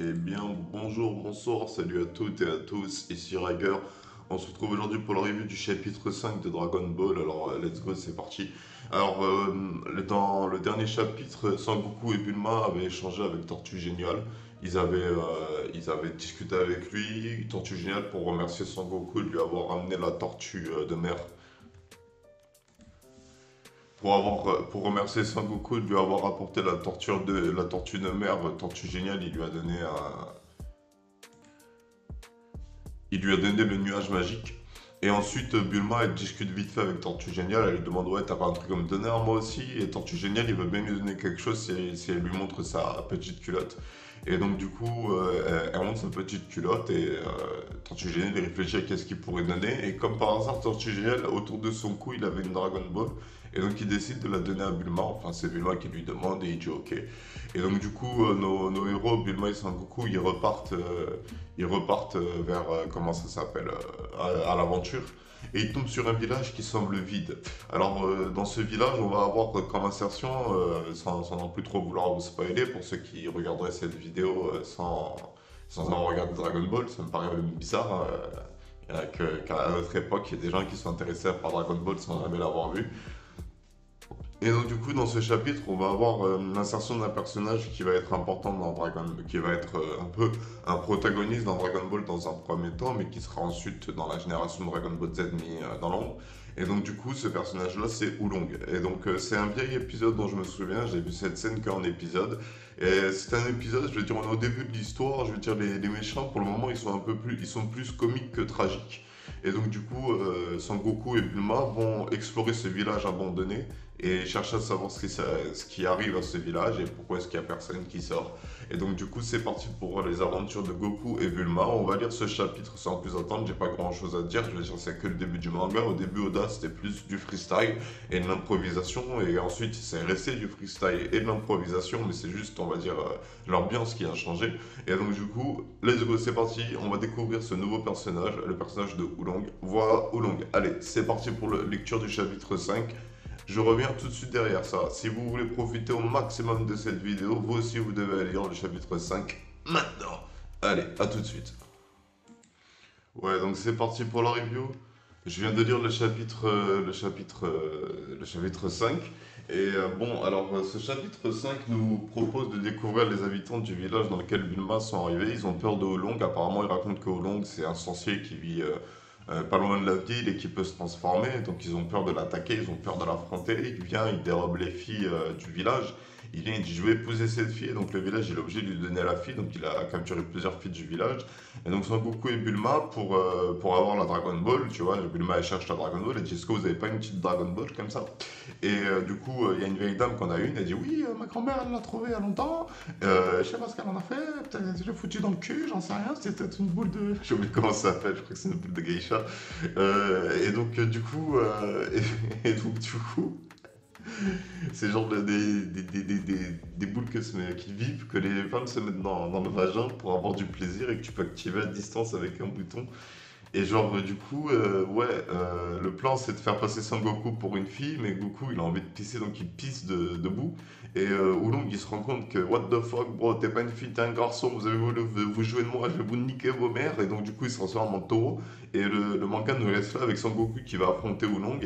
Eh bien, bonjour, bonsoir, salut à toutes et à tous, ici Rager. On se retrouve aujourd'hui pour la review du chapitre 5 de Dragon Ball. Alors, let's go, c'est parti. Alors, dans le dernier chapitre, Sangoku et Bulma avaient échangé avec Tortue Géniale. Ils avaient discuté avec lui, Tortue Géniale, pour remercier Sangoku de lui avoir amené la tortue de mer. Pour remercier Sangoku de lui avoir apporté la tortue de mer, Tortue Géniale, il lui a donné le nuage magique. Et ensuite, Bulma, elle discute vite fait avec Tortue Géniale. Elle lui demande: ouais, t'as pas un truc à me donner à moi aussi? Et Tortue Géniale, il veut bien lui donner quelque chose si elle lui montre sa petite culotte. Et donc, du coup, elle montre sa petite culotte et Tortue Géniale, il réfléchit à qu'est-ce qu'il pourrait donner. Et comme par hasard, Tortue Géniale, autour de son cou, il avait une Dragon Ball. Et donc, il décide de la donner à Bulma. Enfin, c'est Bulma qui lui demande et il dit ok. Et donc, du coup, nos héros, Bulma et Sangoku, ils repartent vers, comment ça s'appelle, à l'aventure. Et ils tombent sur un village qui semble vide. Alors, dans ce village, on va avoir comme insertion, sans non plus trop vouloir vous spoiler, pour ceux qui regarderaient cette vidéo sans avoir regardé Dragon Ball, ça me paraît même bizarre, qu'à notre époque, il y a des gens qui sont intéressés par Dragon Ball sans jamais l'avoir vu. Et donc du coup, dans ce chapitre, on va avoir l'insertion d'un personnage qui va être important dans Dragon Ball, qui va être un peu un protagoniste dans Dragon Ball dans un premier temps, mais qui sera ensuite dans la génération de Dragon Ball Z mis dans l'ombre. Et donc du coup, ce personnage-là, c'est Oolong. Et donc c'est un vieil épisode dont je me souviens, j'ai vu cette scène qu'en épisode. Et c'est un épisode, je veux dire, on est au début de l'histoire, je veux dire, les méchants, pour le moment, ils sont plus comiques que tragiques. Et donc du coup, Sangoku et Bulma vont explorer ce village abandonné et chercher à savoir ce qui arrive à ce village et pourquoi est-ce qu'il n'y a personne qui sort. Et donc du coup, c'est parti pour les aventures de Goku et Bulma. On va lire ce chapitre sans plus attendre, j'ai pas grand chose à dire, je veux dire c'est que le début du manga. Au début, Oda c'était plus du freestyle et de l'improvisation, et ensuite c'est resté du freestyle et de l'improvisation, mais c'est juste, on va dire, l'ambiance qui a changé. Et donc du coup, let's go, c'est parti, on va découvrir ce nouveau personnage, le personnage de Oolong. Voilà Oolong. Allez, c'est parti pour la lecture du chapitre 5. Je reviens tout de suite derrière ça. Si vous voulez profiter au maximum de cette vidéo, vous aussi vous devez aller lire le chapitre 5 maintenant. Allez, à tout de suite. Ouais, donc c'est parti pour la review. Je viens de lire le chapitre 5. Et bon, alors ce chapitre 5 nous propose de découvrir les habitants du village dans lequel Bulma sont arrivés. Ils ont peur de Oolong. Apparemment, ils racontent que Oolong, c'est un sorcier qui vit pas loin de la ville et qui peut se transformer. Donc ils ont peur de l'attaquer, ils ont peur de l'affronter. Il vient, il dérobe les filles du village. Il vient, il dit: je vais épouser cette fille. Et donc le village, il est obligé de lui donner la fille. Donc il a capturé plusieurs filles du village. Et donc Sangoku et Bulma, pour avoir la Dragon Ball, tu vois, Bulma elle cherche la Dragon Ball, elle dit: est-ce que vous avez pas une petite Dragon Ball comme ça? Et du coup, il y a une vieille dame qu'on a une, elle dit: oui, ma grand-mère elle l'a trouvée il y a longtemps, je sais pas ce qu'elle en a fait, peut-être elle l'a foutu dans le cul, j'en sais rien, c'était peut-être une boule de. J'ai oublié comment ça s'appelle, je crois que c'est une boule de geisha. Et donc, du coup, et donc, du coup, c'est genre des boules qui vivent, que les femmes se mettent dans le vagin pour avoir du plaisir et que tu peux activer à distance avec un bouton. Et genre, du coup, ouais, le plan c'est de faire passer Sangoku pour une fille, mais Goku il a envie de pisser donc il pisse debout. Et Oolong il se rend compte que what the fuck, bro, t'es pas une fille, t'es un garçon, vous avez voulu vous jouer de moi, je vais vous niquer vos mères. Et donc, du coup, il se transforme en taureau. Et le manga nous laisse là avec Sangoku qui va affronter Oolong.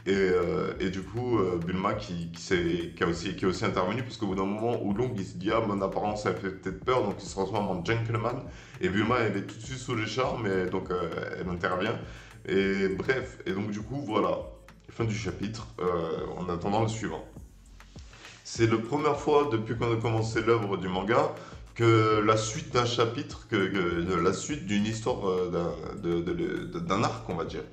Et du coup, Bulma qui est aussi intervenu parce qu'au bout d'un moment, Oolong il se dit: ah, mon apparence elle fait peut-être peur, donc il se transforme en gentleman. Et Bulma, elle est tout de suite sous les charmes, et donc elle intervient. Et bref, et donc du coup, voilà, fin du chapitre, en attendant le suivant. C'est la première fois depuis qu'on a commencé l'œuvre du manga que la suite d'un chapitre, la suite d'une histoire, d'un arc, on va dire,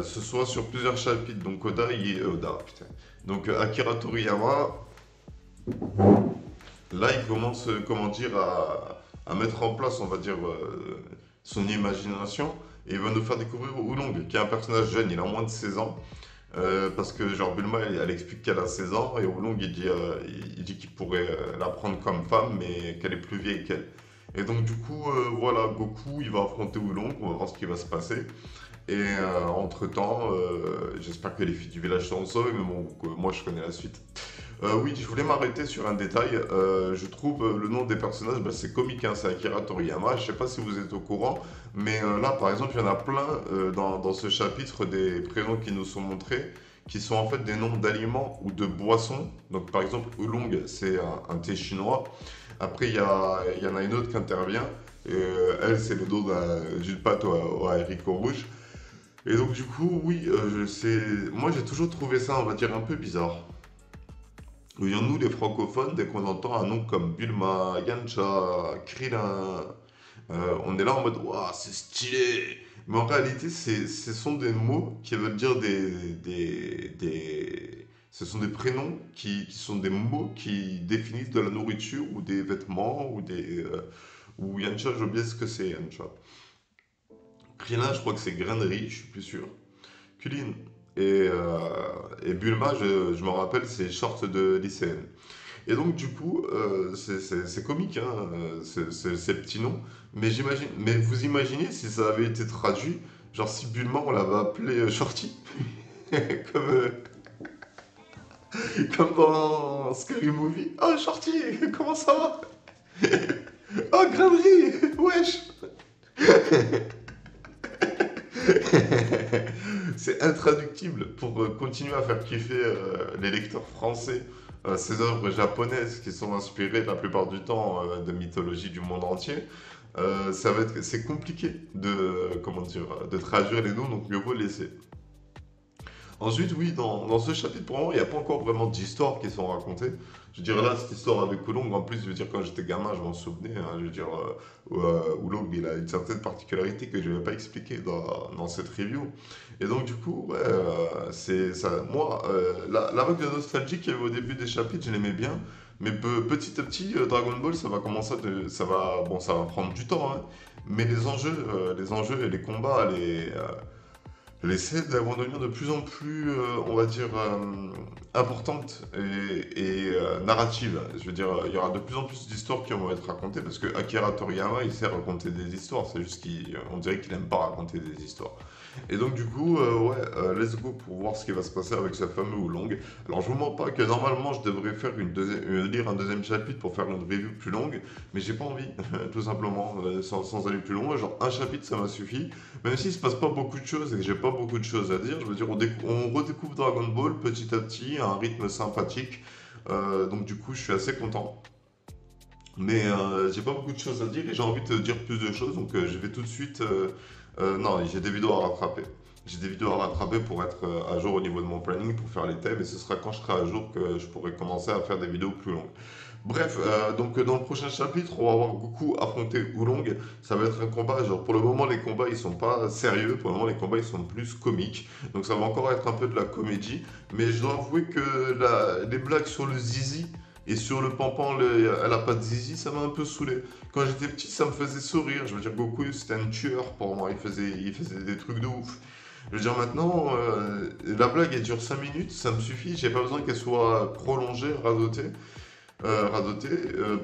ce soit sur plusieurs chapitres. Donc Oda, putain. Donc Akira Toriyama, là, il commence, comment dire, à mettre en place, on va dire, son imagination. Et il va nous faire découvrir Oolong, qui est un personnage jeune, il a moins de 16 ans. Parce que, genre, Bulma, elle explique qu'elle a 16 ans, et Oolong, il dit qu'il pourrait la prendre comme femme, mais qu'elle est plus vieille qu'elle. Et donc, du coup, voilà, Goku, il va affronter Oolong, on va voir ce qui va se passer. Et entre-temps, j'espère que les filles du village seront sauvées, mais bon, moi, je connais la suite. Oui, je voulais m'arrêter sur un détail. Je trouve le nom des personnages, bah, c'est comique, hein, c'est Akira Toriyama. Je sais pas si vous êtes au courant, mais là, par exemple, il y en a plein dans ce chapitre des prénoms qui nous sont montrés, qui sont en fait des noms d'aliments ou de boissons. Donc, par exemple, Oolong, c'est un thé chinois. Après, il y en a une autre qui intervient. Elle, c'est le dos d'une pâte au haricot rouge. Et donc, du coup, oui, moi, j'ai toujours trouvé ça, on va dire, un peu bizarre. Voyons-nous, les francophones, dès qu'on entend un nom comme Bulma, Yancha, Krillin, on est là en mode waouh, c'est stylé! Mais en réalité, ce sont des mots qui veulent dire ce sont des prénoms qui sont des mots qui définissent de la nourriture ou des vêtements ou Yancha, j'ai oublié ce que c'est Yancha. Krillin, je crois que c'est grainerie, je suis plus sûr. Kulin et Bulma, je me rappelle, c'est shorts de lycéenne. Et donc, du coup, c'est comique, hein, ces petits noms. Mais vous imaginez si ça avait été traduit, genre si Bulma, on l'avait appelé Shorty, comme, euh, comme dans Scary Movie. Oh, Shorty, comment ça va? Oh, grainerie, wesh! C'est intraductible pour continuer à faire kiffer les lecteurs français. Ces œuvres japonaises qui sont inspirées la plupart du temps de mythologie du monde entier. C'est compliqué comment dire, de traduire les noms, donc mieux vaut laisser. Ensuite, oui, dans ce chapitre, pour le moment, il n'y a pas encore vraiment d'histoires qui sont racontées. Je dirais là, cette histoire avec Oolong, en plus, je veux dire, quand j'étais gamin, je m'en souvenais. Hein, je veux dire, Oolong, il a une certaine particularité que je ne vais pas expliquer dans cette review. Et donc, du coup, ouais, c'est ça. Moi, la vague de nostalgie qu'il y avait au début des chapitres, je l'aimais bien. Mais petit à petit, Dragon Ball, ça va commencer bon, ça va prendre du temps, hein. Mais les enjeux et les combats, elle essaie d'avoir devenir de plus en plus, on va dire, importante et narrative. Je veux dire, il y aura de plus en plus d'histoires qui vont être racontées parce que Akira Toriyama, il sait raconter des histoires. C'est juste qu'on dirait qu'il n'aime pas raconter des histoires. Et donc, du coup, ouais, let's go pour voir ce qui va se passer avec ce fameux Oolong. Alors, je vous mens pas que normalement, je devrais faire lire un deuxième chapitre pour faire une review plus longue, mais j'ai pas envie, tout simplement, sans aller plus loin. Genre, un chapitre, ça m'a suffi. Même s'il se passe pas beaucoup de choses et que j'ai pas beaucoup de choses à dire, je veux dire, on redécouvre Dragon Ball petit à petit, à un rythme sympathique. Donc du coup, je suis assez content. Mais j'ai pas beaucoup de choses à dire et j'ai envie de dire plus de choses, donc je vais tout de suite. Non, j'ai des vidéos à rattraper. J'ai des vidéos à rattraper pour être à jour au niveau de mon planning, pour faire les thèmes, et ce sera quand je serai à jour que je pourrai commencer à faire des vidéos plus longues. Bref, donc dans le prochain chapitre, on va voir Goku affronter Oolong. Ça va être un combat, genre pour le moment les combats ils sont pas sérieux, pour le moment les combats ils sont plus comiques. Donc ça va encore être un peu de la comédie. Mais je dois avouer que les blagues sur le zizi et sur le pampan elle a pas de zizi, ça m'a un peu saoulé. Quand j'étais petit, ça me faisait sourire. Je veux dire, Goku c'était un tueur pour moi, il faisait des trucs de ouf. Je veux dire, maintenant, la blague elle dure 5 minutes, ça me suffit, j'ai pas besoin qu'elle soit prolongée, radoter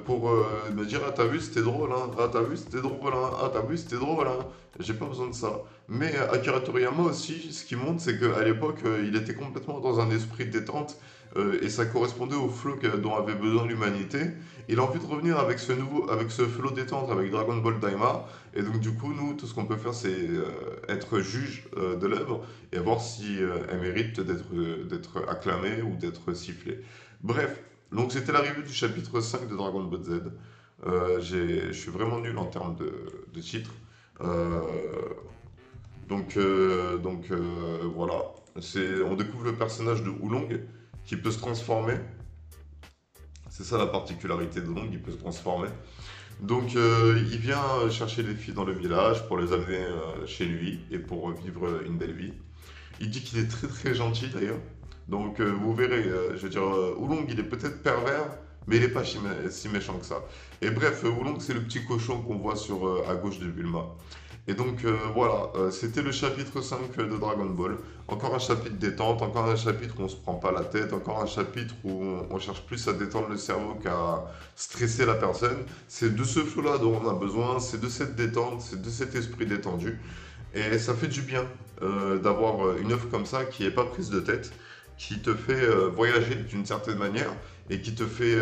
pour me dire ah t'as vu c'était drôle hein, ah t'as vu c'était drôle hein, ah t'as vu c'était drôle hein. J'ai pas besoin de ça. Mais Akira Toriyama aussi, ce qui montre c'est qu'à l'époque il était complètement dans un esprit de détente et ça correspondait au flow dont avait besoin l'humanité. Il a envie de revenir avec ce flow détente avec Dragon Ball Daima et donc du coup nous tout ce qu'on peut faire c'est être juge de l'œuvre et voir si elle mérite d'être acclamée ou d'être sifflée. Bref, donc c'était l'arrivée du chapitre 5 de Dragon Ball Z. Je suis vraiment nul en termes de titres. Euh, voilà. On découvre le personnage de Oolong qui peut se transformer. C'est ça la particularité de Oolong, il peut se transformer. Donc il vient chercher les filles dans le village pour les amener chez lui et pour vivre une belle vie. Il dit qu'il est très très gentil d'ailleurs. Donc vous verrez, je veux dire, Oolong il est peut-être pervers, mais il n'est pas si méchant que ça. Et bref, Oolong c'est le petit cochon qu'on voit à gauche de Bulma. Et donc voilà, c'était le chapitre 5 de Dragon Ball. Encore un chapitre détente, encore un chapitre où on se prend pas la tête, encore un chapitre où on cherche plus à détendre le cerveau qu'à stresser la personne. C'est de ce flow-là dont on a besoin, c'est de cette détente, c'est de cet esprit détendu. Et ça fait du bien d'avoir une œuvre comme ça qui n'est pas prise de tête qui te fait voyager d'une certaine manière et qui te fait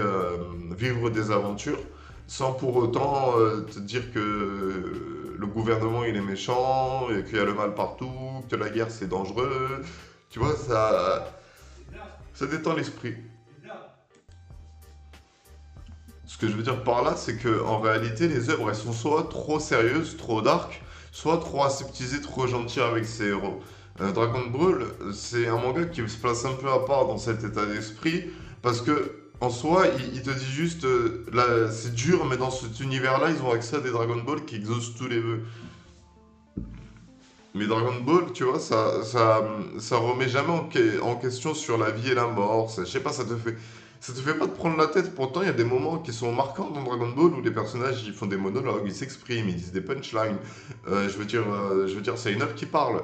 vivre des aventures sans pour autant te dire que le gouvernement il est méchant et qu'il y a le mal partout, que la guerre c'est dangereux. Tu vois, ça détend l'esprit. Ce que je veux dire par là, c'est que en réalité, les œuvres, elles sont soit trop sérieuses, trop dark, soit trop aseptisées, trop gentilles avec ses héros. Dragon Ball, c'est un manga qui se place un peu à part dans cet état d'esprit, parce que en soi, il te dit juste, là, c'est dur, mais dans cet univers-là, ils ont accès à des Dragon Ball qui exaucent tous les vœux. Mais Dragon Ball, tu vois, ça remet jamais en question sur la vie et la mort. Je sais pas, ça te fait pas te prendre la tête. Pourtant, il y a des moments qui sont marquants dans Dragon Ball où les personnages ils font des monologues, ils s'expriment, ils disent des punchlines. Je veux dire, c'est une œuvre qui parle.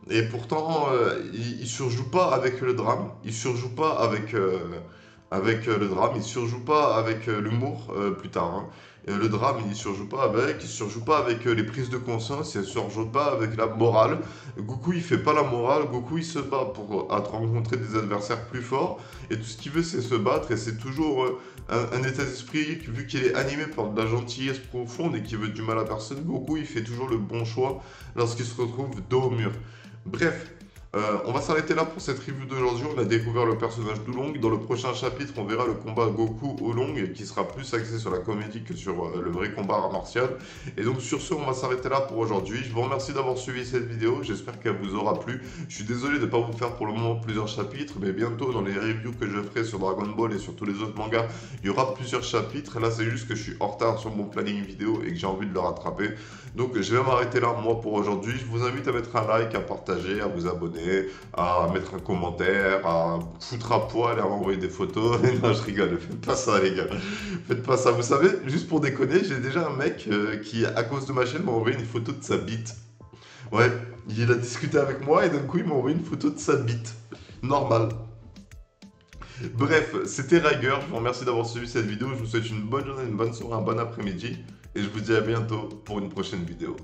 Et pourtant, il surjoue pas avec le drame, il surjoue pas avec le drame, il surjoue pas avec l'humour plus tard, hein. Le drame, il surjoue pas avec les prises de conscience, il surjoue pas avec la morale. Goku, il fait pas la morale, Goku, il se bat pour rencontrer des adversaires plus forts, et tout ce qu'il veut, c'est se battre, et c'est toujours un état d'esprit, vu qu'il est animé par de la gentillesse profonde et qu'il veut du mal à personne. Goku, il fait toujours le bon choix lorsqu'il se retrouve dos au mur. Bref, on va s'arrêter là pour cette review d'aujourd'hui. On a découvert le personnage d'Oolong. Dans le prochain chapitre, on verra le combat Goku-Oolong qui sera plus axé sur la comédie que sur le vrai combat martial. Et donc sur ce, on va s'arrêter là pour aujourd'hui. Je vous remercie d'avoir suivi cette vidéo. J'espère qu'elle vous aura plu. Je suis désolé de ne pas vous faire pour le moment plusieurs chapitres, mais bientôt dans les reviews que je ferai sur Dragon Ball et sur tous les autres mangas, il y aura plusieurs chapitres. Là, c'est juste que je suis en retard sur mon planning vidéo et que j'ai envie de le rattraper. Donc je vais m'arrêter là moi pour aujourd'hui. Je vous invite à mettre un like, à partager, à vous abonner, à mettre un commentaire, à foutre à poil et à m'envoyer des photos. Non, je rigole, faites pas ça les gars. Faites pas ça. Vous savez, juste pour déconner, j'ai déjà un mec qui, à cause de ma chaîne, m'a envoyé une photo de sa bite. Ouais, il a discuté avec moi et d'un coup il m'a envoyé une photo de sa bite. Normal. Bref, c'était Riger, je vous remercie d'avoir suivi cette vidéo, je vous souhaite une bonne journée, une bonne soirée, un bon après-midi, et je vous dis à bientôt pour une prochaine vidéo.